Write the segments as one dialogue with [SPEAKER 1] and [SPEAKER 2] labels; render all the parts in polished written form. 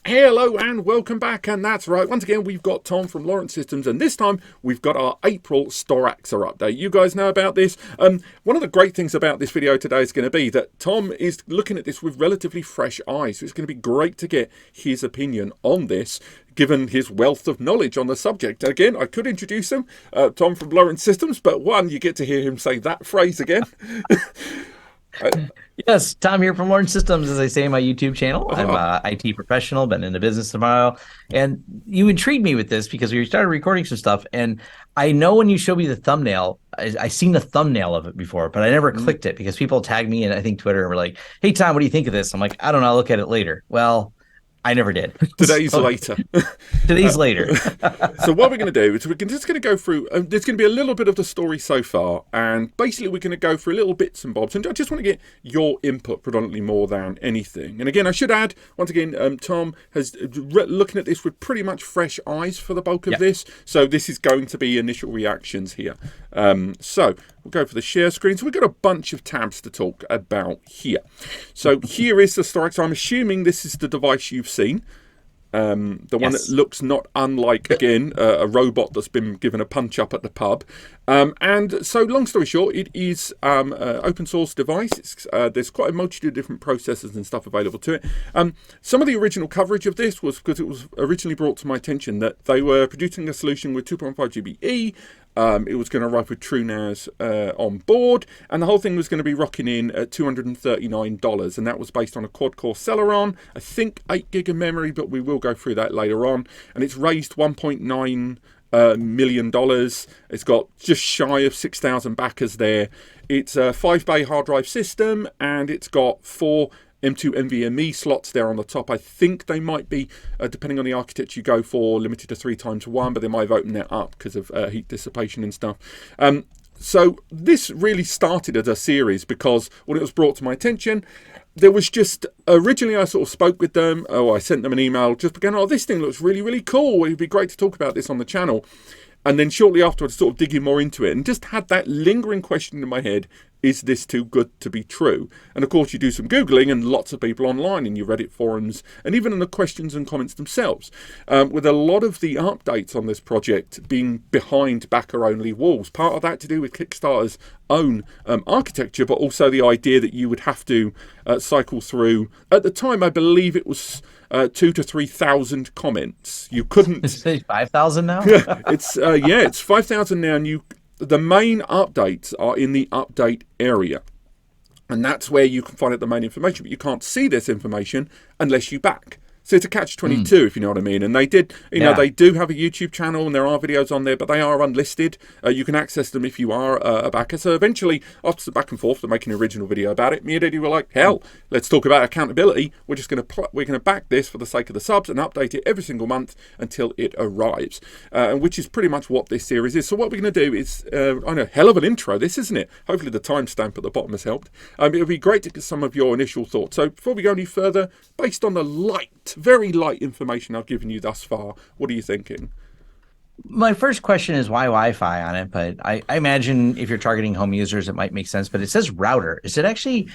[SPEAKER 1] Hello and welcome back, and that's right, once again we've got Tom from Lawrence Systems, and this time we've got our April Storaxa update. You guys know about this. One of the great things about this video today is going to be that Tom is looking at this with relatively fresh eyes, so it's going to be great to get his opinion on this, given his wealth of knowledge on the subject. Again, I could introduce him, Tom from Lawrence Systems, but one, you get to hear him say that phrase again.
[SPEAKER 2] Yes, Tom here from Lawrence Systems, as I say in my YouTube channel. I'm an IT professional, been in the business a while, and you intrigued me with this because we started recording some stuff, and I know when you showed me the thumbnail, I seen the thumbnail of it before, but I never clicked it because people tagged me and I think Twitter and were like, "Hey Tom, what do you think of this?" I'm like, "I don't know, I'll look at it later." Well, I never did.
[SPEAKER 1] Today's later.
[SPEAKER 2] Today's later.
[SPEAKER 1] So what we're going to do is we're just going to go through, there's going to be a little bit of the story so far, and basically we're going to go through little bits and bobs, and I just want to get your input predominantly more than anything. And again, I should add, once again, Tom has looking at this with pretty much fresh eyes for the bulk of this, so this is going to be initial reactions here. So we'll go for the share screen. So we've got a bunch of tabs to talk about here. So here is the Storaxa. I'm assuming this is the device you've seen. The one that looks not unlike, again, a robot that's been given a punch up at the pub. And so, long story short, it is an open source device. There's quite a multitude of different processors and stuff available to it. Some of the original coverage of this was because it was originally brought to my attention that they were producing a solution with 2.5 GBE. It was going to arrive with TrueNAS on board, and the whole thing was going to be rocking in at $239, and that was based on a quad-core Celeron, I think 8 gig of memory, but we will go through that later on. And it's raised $1.9 million. It's got just shy of 6,000 backers there. It's a 5-bay hard drive system, and it's got 4 M2 NVMe slots there on the top. I think they might be, depending on the architecture you go for, limited to 3x1, but they might have opened that up because of heat dissipation and stuff. So this really started as a series because when it was brought to my attention, there was just, originally I sort of spoke with them, I sent them an email just going, oh, this thing looks really, really cool. It'd be great to talk about this on the channel. And then shortly afterwards, sort of digging more into it and just had that lingering question in my head, is this too good to be true? And of course, you do some Googling and lots of people online in your Reddit forums and even in the questions and comments themselves, with a lot of the updates on this project being behind backer-only walls. Part of that to do with Kickstarter's own architecture, but also the idea that you would have to cycle through, at the time, I believe it was 2,000 to 3,000 comments. You couldn't...
[SPEAKER 2] Is it 5,000 now?
[SPEAKER 1] It's 5,000 now, and the main updates are in the update area. And that's where you can find out the main information. But you can't see this information unless you back. So it's a catch-22, if you know what I mean. And they did, know, they do have a YouTube channel and there are videos on there, but they are unlisted. You can access them if you are a backer. So eventually, after the back and forth, they're making an original video about it. Me and Eddie were like, hell, let's talk about accountability. We're just going to back this for the sake of the subs and update it every single month until it arrives, which is pretty much what this series is. So what we're going to do is, I know, hell of an intro, this, isn't it? Hopefully the timestamp at the bottom has helped. It would be great to get some of your initial thoughts. So before we go any further, based on the very light information I've given you thus far, what are you thinking?
[SPEAKER 2] My first question is why Wi-Fi on it, but I imagine if you're targeting home users, it might make sense. But it says router. Does it actually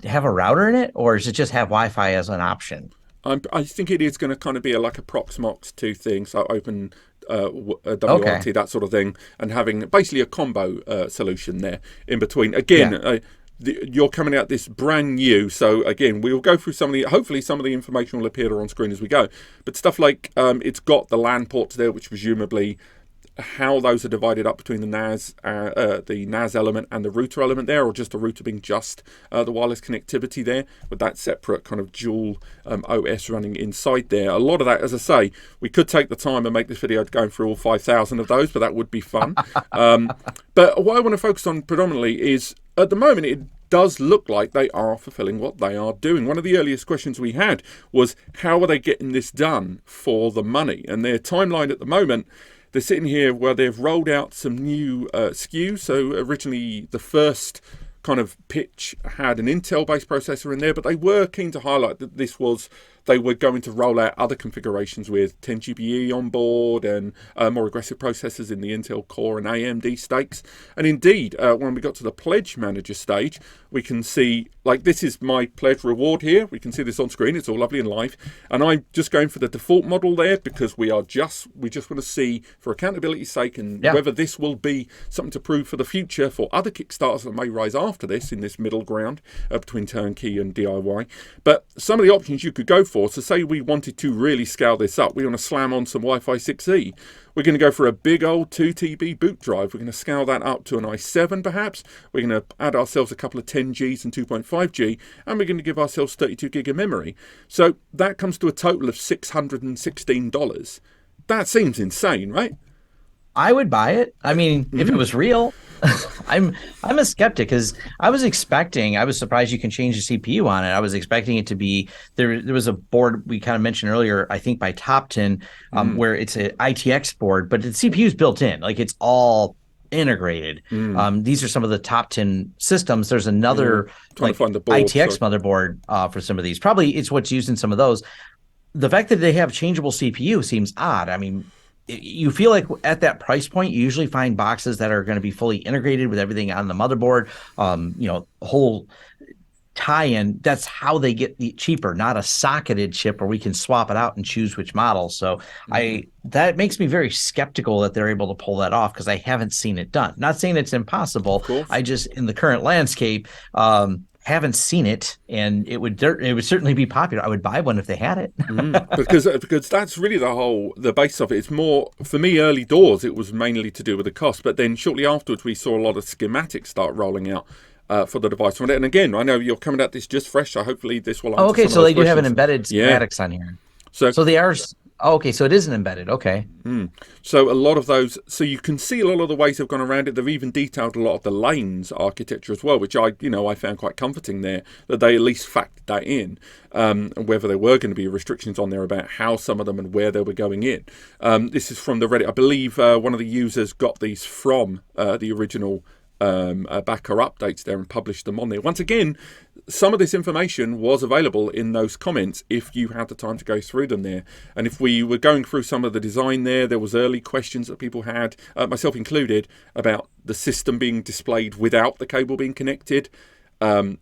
[SPEAKER 2] have a router in it, or does it just have Wi-Fi as an option?
[SPEAKER 1] I think it is going to kind of be like a Proxmox 2 thing, so open WRT, that sort of thing, and having basically a combo solution there in between. Again, you're coming out this brand new, so again we'll go through hopefully some of the information will appear on screen as we go, but stuff like it's got the LAN ports there, which presumably how those are divided up between the NAS element and the router element there, or just the router being just the wireless connectivity there with that separate kind of dual OS running inside there. A lot of that, as I say, we could take the time and make this video going through all 5,000 of those, but that would be fun. But what I want to focus on predominantly is, at the moment, it does look like they are fulfilling what they are doing. One of the earliest questions we had was, how are they getting this done for the money? And their timeline at the moment, they're sitting here where they've rolled out some new SKUs. So originally the first kind of pitch had an Intel-based processor in there, but they were keen to highlight that this was they were going to roll out other configurations with 10 GBE on board and more aggressive processors in the Intel Core and AMD stakes. And indeed, when we got to the Pledge Manager stage, we can see, like, this is my pledge reward here. We can see this on screen. It's all lovely and live. And I'm just going for the default model there because we just want to see, for accountability's sake, and whether this will be something to prove for the future for other Kickstarters that may rise after this in this middle ground between turnkey and DIY. But some of the options you could go for, so say we wanted to really scale this up, we want to slam on some Wi-Fi 6E. We're going to go for a big old 2 TB boot drive. We're going to scale that up to an i7 perhaps. We're going to add ourselves a couple of 10Gs and 2.5G, and we're going to give ourselves 32 gig of memory. So that comes to a total of $616. That seems insane, right?
[SPEAKER 2] I would buy it. I mean, if it was real. I'm a skeptic because I was surprised you can change the CPU on it. I was expecting it to be there was a board we kind of mentioned earlier, I think by Topton, where it's an ITX board, but the CPU is built in, like it's all integrated. These are some of the Topton systems. There's another like
[SPEAKER 1] to find the board,
[SPEAKER 2] ITX motherboard for some of these. Probably it's what's used in some of those. The fact that they have changeable CPU seems odd. I mean, you feel like at that price point, you usually find boxes that are going to be fully integrated with everything on the motherboard, whole tie-in. That's how they get the cheaper, not a socketed chip where we can swap it out and choose which model. So that makes me very skeptical that they're able to pull that off because I haven't seen it done. Not saying it's impossible. I just, in the current landscape, haven't seen it, and it would certainly be popular. I would buy one if they had it.
[SPEAKER 1] because that's really the base of it. It's more, for me, early doors, it was mainly to do with the cost, but then shortly afterwards we saw a lot of schematics start rolling out for the device. And again, I know you're coming at this just fresh, so hopefully this will answer some of
[SPEAKER 2] so
[SPEAKER 1] those
[SPEAKER 2] they do have an
[SPEAKER 1] questions.
[SPEAKER 2] embedded schematics on here. So they are. Oh, okay, so it isn't embedded. Okay.
[SPEAKER 1] So a lot of those, so you can see a lot of the ways they've gone around it. They've even detailed a lot of the lanes architecture as well, which I found quite comforting there, that they at least factored that in, and whether there were going to be restrictions on there about how some of them and where they were going in. This is from the Reddit. I believe one of the users got these from the original backer updates there and published them on there. Once again, some of this information was available in those comments if you had the time to go through them there. And if we were going through some of the design there was early questions that people had, myself included, about the system being displayed without the cable being connected, and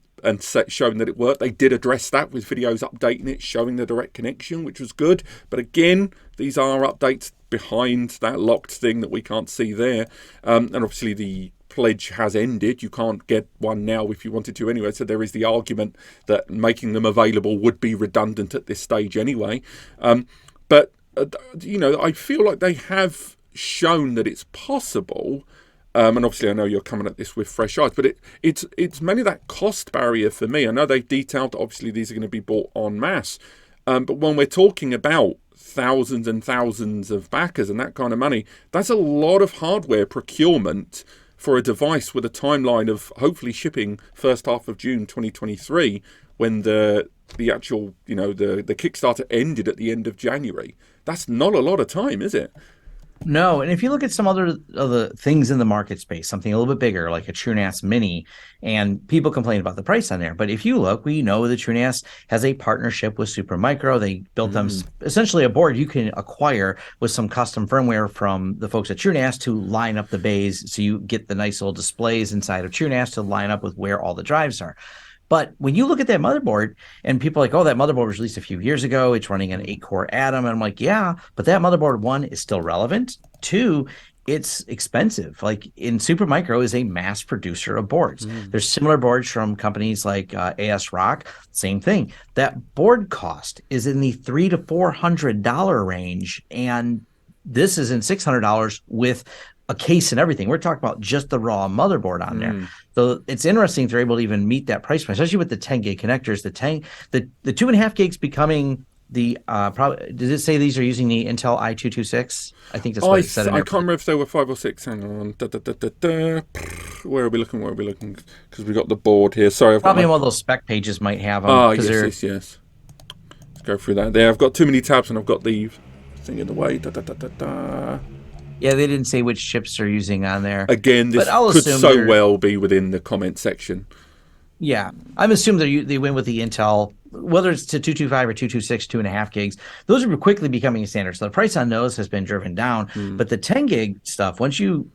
[SPEAKER 1] showing that it worked. They did address that with videos updating it, showing the direct connection, which was good. But again, these are updates behind that locked thing that we can't see there. And obviously the pledge has ended. You can't get one now if you wanted to anyway, so there is the argument that making them available would be redundant at this stage anyway. But I feel like they have shown that it's possible. And obviously I know you're coming at this with fresh eyes, but it's mainly that cost barrier for me. I know they've detailed that obviously these are going to be bought en masse, but when we're talking about thousands and thousands of backers and that kind of money, that's a lot of hardware procurement for a device with a timeline of hopefully shipping first half of June 2023, when the actual the Kickstarter ended at the end of January. That's not a lot of time, is it?
[SPEAKER 2] No, and if you look at some other things in the market space, something a little bit bigger like a TrueNAS Mini, and people complain about the price on there. But if you look, we know the TrueNAS has a partnership with Supermicro. They built them essentially a board you can acquire with some custom firmware from the folks at TrueNAS to line up the bays, so you get the nice little displays inside of TrueNAS to line up with where all the drives are. But when you look at that motherboard, and people are like, oh, that motherboard was released a few years ago, it's running an 8-core Atom. And I'm like, yeah, but that motherboard, one, is still relevant. Two, it's expensive. Like, Supermicro is a mass producer of boards. There's similar boards from companies like ASRock, same thing. That board cost is in the $300 to $400 range, and this is in $600 with a case and everything. We're talking about just the raw motherboard on there. So it's interesting they're able to even meet that price point, especially with the 10 gig connectors. The 2.5 gigs becoming the probably. Does it say these are using the Intel i226? I think that's what it said. I
[SPEAKER 1] can't remember if they were 5 or 6. Hang on. Where are we looking? Because we got the board here. Sorry, I've
[SPEAKER 2] probably one of those spec pages might have them.
[SPEAKER 1] Yes. Let's go through that. There, I've got too many tabs and I've got the thing in the way.
[SPEAKER 2] Yeah, they didn't say which chips they're using on there.
[SPEAKER 1] Again, this could so well be within the comment section.
[SPEAKER 2] Yeah, I'm assuming they went with the Intel whether it's to 225 or 226, 2.5 gigs, those are quickly becoming a standard. So the price on those has been driven down. But the 10 gig stuff, once you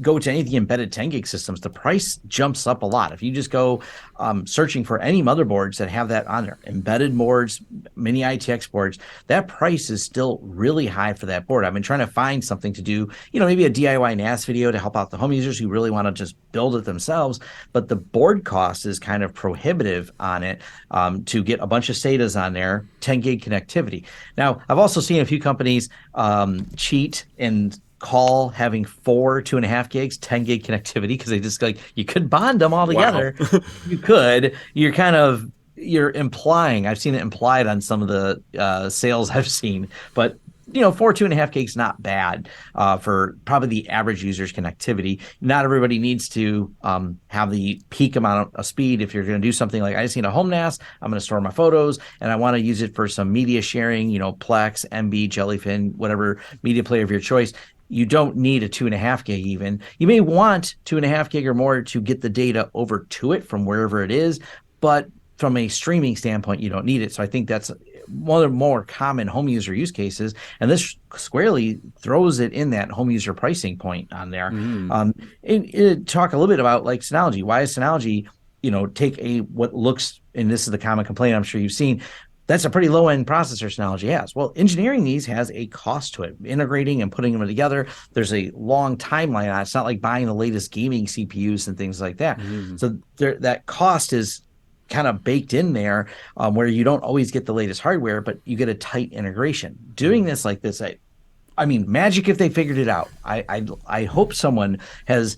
[SPEAKER 2] go to any of the embedded 10 gig systems, the price jumps up a lot. If you just go searching for any motherboards that have that on there, embedded boards, mini ITX boards, that price is still really high for that board. I've been trying to find something to do, maybe a DIY NAS video to help out the home users who really want to just build it themselves. But the board cost is kind of prohibitive on it to get a bunch of SATAs on there, 10 gig connectivity. Now, I've also seen a few companies cheat and call having 2.5 gigs, 10 gig connectivity, because they just you could bond them all together. Wow. You could. You're implying, I've seen it implied on some of the sales I've seen, but 2.5 gigs not bad for probably the average user's connectivity. Not everybody needs to have the peak amount of speed. If you're going to do something like, I just need a home NAS, I'm going to store my photos, and I want to use it for some media sharing, Plex, MB, Jellyfin, whatever media player of your choice. You don't need a 2.5 gig even. You may want 2.5 gig or more to get the data over to it from wherever it is, but from a streaming standpoint, you don't need it. So I think that's one of the more common home user use cases, and this squarely throws it in that home user pricing point on there. Talk a little bit about like Synology. Why is Synology, take what looks, and this is the common complaint I'm sure you've seen, that's a pretty low-end processor Synology has. Well, engineering these has a cost to it. Integrating and putting them together, there's a long timeline on it. It's not like buying the latest gaming CPUs and things like that. So that cost is kind of baked in there, where you don't always get the latest hardware, but you get a tight integration. Doing this like this, I mean, magic if they figured it out. I hope someone has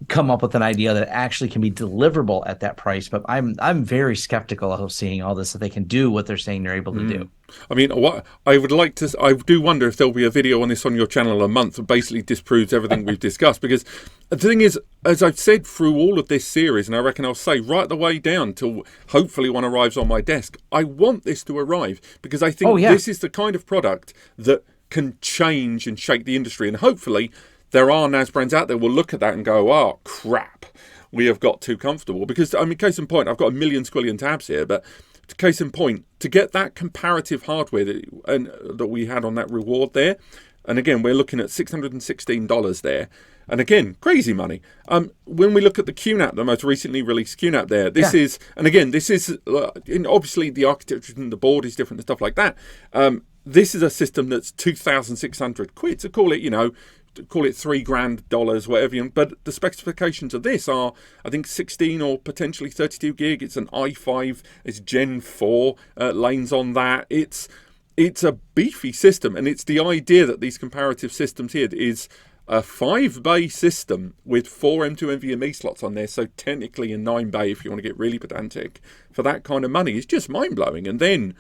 [SPEAKER 2] come up with an idea that actually can be deliverable at that price, but I'm very skeptical of seeing all this, that they can do what they're saying they're able to do.
[SPEAKER 1] I mean, what I would like to, I do wonder if there'll be a video on this on your channel in a month that basically disproves everything we've discussed, because the thing is, as I've said through all of this series, and I reckon I'll say right the way down till hopefully one arrives on my desk, I want this to arrive, because I think this is the kind of product that can change and shake the industry, and hopefully there are NAS brands out there will look at that and go, oh, crap, we have got too comfortable. Because, I mean, case in point, I've got a million squillion tabs here, but case in point, to get that comparative hardware that we had on that reward there, and again, we're looking at $616 there. And again, crazy money. When we look at the QNAP, the most recently released QNAP there, this is, and again, this is, obviously the architecture and the board is different and stuff like that. This is a system that's 2,600 quid, to call it, call it $3,000, whatever. But the specifications of this are, I think, 16 or potentially 32 gig. It's an i5. It's Gen 4 lanes on that. It's a beefy system, and it's the idea that these comparative systems here is a 5-bay system with 4 M2 NVMe slots on there. So technically a 9-bay, if you want to get really pedantic, for that kind of money is just mind blowing. And then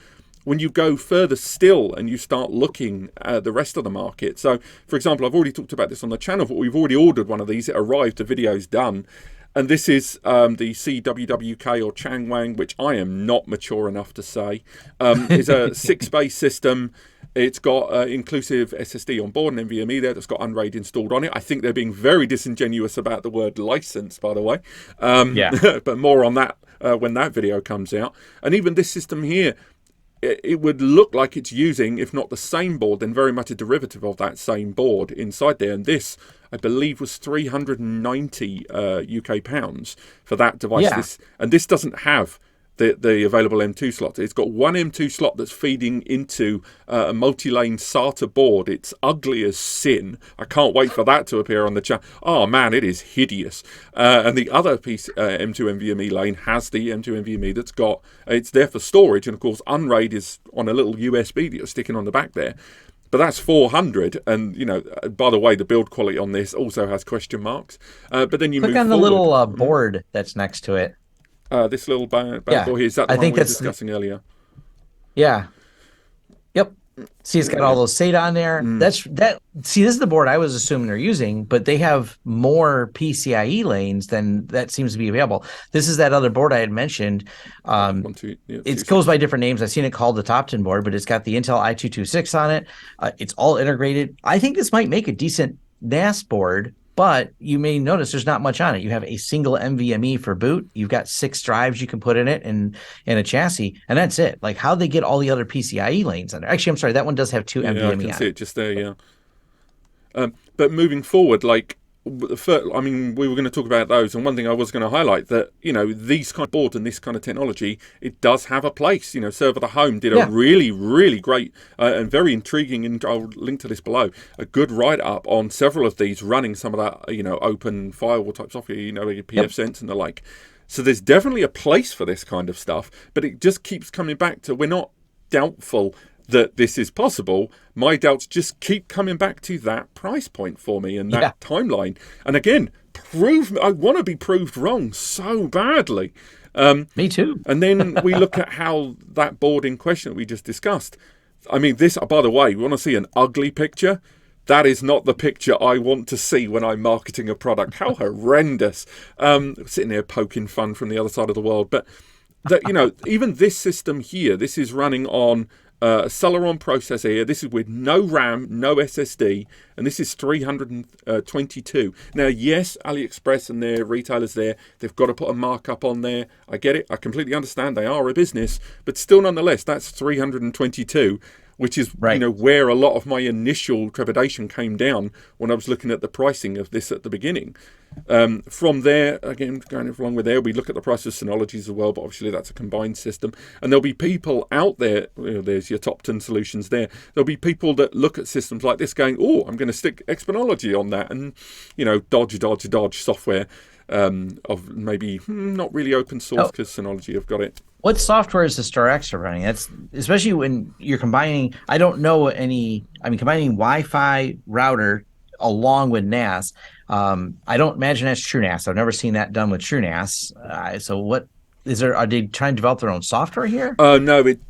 [SPEAKER 1] when you go further still and you start looking at the rest of the market. So, for example, I've already talked about this on the channel, but we've already ordered one of these. It arrived, the video's done. And this is the CWWK or Changwang, which I am not mature enough to say. It's a 6-bay system. It's got inclusive SSD on board and NVMe there that's got Unraid installed on it. I think they're being very disingenuous about the word license, by the way. But more on that when that video comes out. And even this system here, it would look like it's using, if not the same board, then very much a derivative of that same board inside there. And this, I believe, was 390 UK pounds for that device. This doesn't have the available M2 slot. It's got one M2 slot that's feeding into a multi-lane SATA board. It's ugly as sin. I can't wait for that to appear on the channel. Oh man, it is hideous. And the other piece, M2 NVMe lane, has the M2 NVMe that's got, it's there for storage, and of course Unraid is on a little USB that you're sticking on the back there. But that's 400, and by the way, the build quality on this also has question marks. But then you
[SPEAKER 2] click
[SPEAKER 1] move
[SPEAKER 2] on the
[SPEAKER 1] forward.
[SPEAKER 2] little board that's next to it.
[SPEAKER 1] This little bad boy here, is that the one we were discussing earlier?
[SPEAKER 2] Yeah. Yep. See, it's got all those SATA on there. See, this is the board I was assuming they're using, but they have more PCIe lanes than that seems to be available. This is that other board I had mentioned. It goes by different names. I've seen it called the Top 10 board, but it's got the Intel i226 on it. It's all integrated. I think this might make a decent NAS board but you may notice there's not much on it. You have a single NVMe for boot. You've got 6 drives you can put in it and a chassis, and that's it. Like how they get all the other PCIe lanes on there. Actually, I'm sorry, that one does have 2
[SPEAKER 1] Yeah, I
[SPEAKER 2] NVMe
[SPEAKER 1] can
[SPEAKER 2] on
[SPEAKER 1] see
[SPEAKER 2] it.
[SPEAKER 1] it just there. Yeah. But moving forward, like, I mean, we were going to talk about those, and one thing I was going to highlight that, you know, these kind of boards and this kind of technology, it does have a place. You know, Server the Home did a
[SPEAKER 2] Yeah.
[SPEAKER 1] really, really great and very intriguing, and I'll link to this below, a good write-up on several of these running some of that, you know, open firewall type software, you know, your
[SPEAKER 2] Yep.
[SPEAKER 1] pfSense and the like. So there's definitely a place for this kind of stuff, but it just keeps coming back to, we're not doubtful that this is possible. My doubts just keep coming back to that price point for me and that
[SPEAKER 2] Yeah.
[SPEAKER 1] timeline. And again, I want to be proved wrong so badly.
[SPEAKER 2] Me too.
[SPEAKER 1] And then we look at how that board in question that we just discussed. I mean, this, by the way, we want to see an ugly picture. That is not the picture I want to see when I'm marketing a product. How horrendous. Sitting there poking fun from the other side of the world. But, that, you know, even this system here, this is running on a Celeron processor here. This is with no RAM, no SSD, and this is 322. Now, yes, AliExpress and their retailers there, they've got to put a markup on there. I get it. I completely understand. They are a business, but still, nonetheless, that's 322. Which is,
[SPEAKER 2] Right.
[SPEAKER 1] you know, where a lot of my initial trepidation came down when I was looking at the pricing of this at the beginning. From there, again, going along with there, we look at the price of Synologies as well, but obviously that's a combined system. And there'll be people out there, you know, there's your top 10 solutions there. There'll be people that look at systems like this going, oh, I'm going to stick Exponology on that and, you know, dodge software of maybe not really open source because Synology have got it.
[SPEAKER 2] What software is the Storaxa running? That's especially when you're combining. I don't know any. I mean, combining Wi-Fi router along with NAS. I don't imagine that's TrueNAS. I've never seen that done with TrueNAS. So what is there? Are they trying to develop their own software here?
[SPEAKER 1] No, it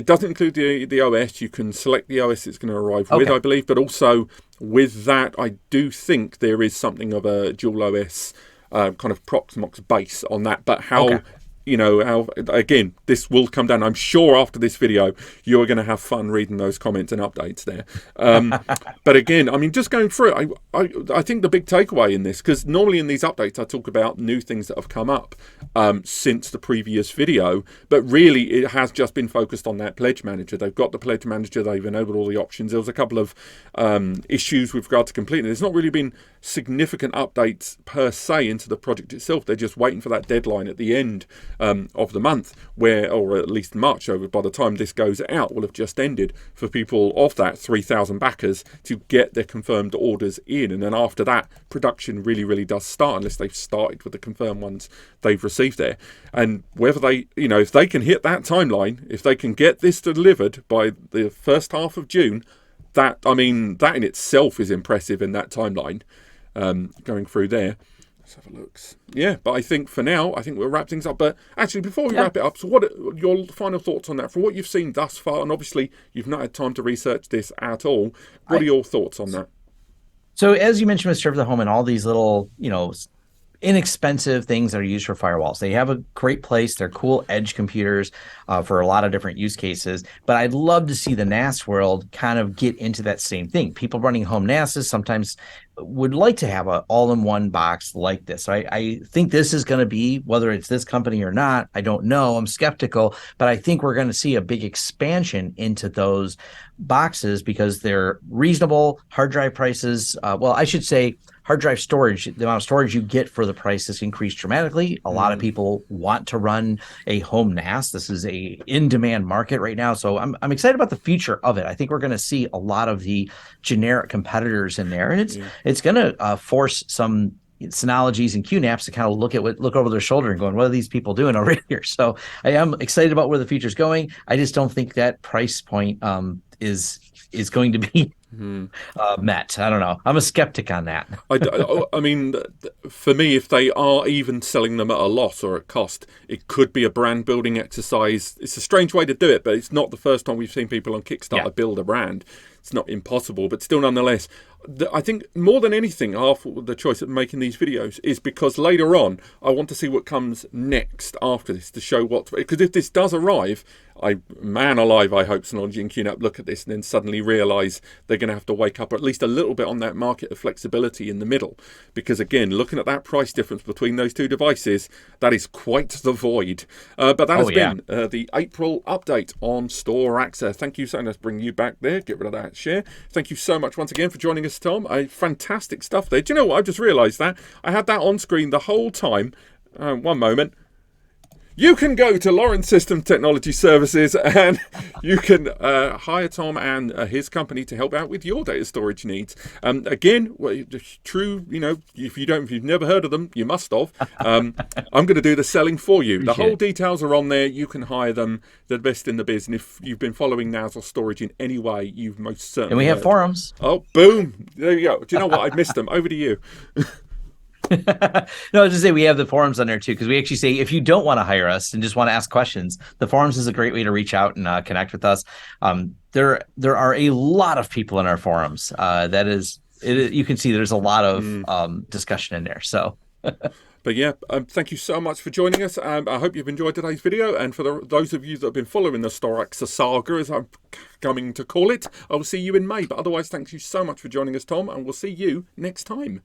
[SPEAKER 1] doesn't include the OS. You can select the OS it's going to arrive with,
[SPEAKER 2] Okay.
[SPEAKER 1] I believe, but also with that, I do think there is something of a dual OS kind of Proxmox base on that. But how?
[SPEAKER 2] Okay.
[SPEAKER 1] You know, how, again, this will come down. I'm sure after this video, you're going to have fun reading those comments and updates there. But again, I mean, just going through it, I think the big takeaway in this, because normally in these updates, I talk about new things that have come up since the previous video, but really it has just been focused on that pledge manager. They've got the pledge manager, they've enabled all the options. There was a couple of issues with regard to completeness. There's not really been significant updates per se into the project itself. They're just waiting for that deadline at the end of the month, where, or at least March, over by the time this goes out, will have just ended for people of that 3,000 backers to get their confirmed orders in. And then after that, production really does start, unless they've started with the confirmed ones they've received there. And whether they, you know, if they can hit that timeline, if they can get this delivered by the first half of June, that, I mean, that in itself is impressive in that timeline. Going through there. Let's have a look. Yeah, but I think for now, I think we'll wrap things up. But actually, before we wrap it up, so what are your final thoughts on that? From what you've seen thus far, and obviously you've not had time to research this at all, what are your thoughts on that?
[SPEAKER 2] So as you mentioned with Server the Home and all these little, you know, inexpensive things that are used for firewalls, they have a great place. They're cool edge computers for a lot of different use cases. But I'd love to see the NAS world kind of get into that same thing. People running home NASs sometimes would like to have an all-in-one box like this. So I think this is going to be, whether it's this company or not, I don't know. I'm skeptical, but I think we're going to see a big expansion into those boxes because they're reasonable. Hard drive prices, well, I should say hard drive storage, the amount of storage you get for the price has increased dramatically. A lot of people want to run a home NAS. This is a in-demand market right now. So I'm excited about the future of it. I think we're going to see a lot of the generic competitors in there, and it's going to force some Synologies and QNAPs to kind of look over their shoulder and going, what are these people doing over here? So I am excited about where the future is going. I just don't think that price point is going to be met. I don't know. I'm a skeptic on that.
[SPEAKER 1] I mean, for me, if they are even selling them at a loss or at cost, it could be a brand building exercise. It's a strange way to do it, but it's not the first time we've seen people on Kickstarter build a brand. it's not impossible, but still nonetheless, I think more than anything, half the choice of making these videos is because later on I want to see what comes next after this to show what, because if this does arrive, man alive, I hope Synology and QNAP look at this and then suddenly realise they're going to have to wake up at least a little bit on that market of flexibility in the middle. Because again, looking at that price difference between those two devices, that is quite the void. But that has been the April update on Storaxa. Thank you so much. Let's bring you back there. Get rid of that share. Thank you so much once again for joining us, Tom. Fantastic stuff there. Do you know what? I've just realised that. I had that on screen the whole time. One moment. You can go to Lawrence System Technology Services and you can hire Tom and his company to help out with your data storage needs. Again, true, you know, if you've never heard of them, you must have. I'm going to do the selling for you. The whole details are on there. You can hire them. They're the best in the biz. And if you've been following NAS or storage in any way, you've most certainly.
[SPEAKER 2] And we have forums.
[SPEAKER 1] Oh, boom. There you go. Do you know what? I missed them. Over to you.
[SPEAKER 2] No, just say we have the forums on there too, because we actually say if you don't want to hire us and just want to ask questions, the forums is a great way to reach out and connect with us. There are a lot of people in our forums. You can see there's a lot of discussion in there. So.
[SPEAKER 1] But yeah, thank you so much for joining us. I hope you've enjoyed today's video. And for those of you that have been following the Storaxa saga, as I'm coming to call it, I will see you in May. But otherwise, thank you so much for joining us, Tom, and we'll see you next time.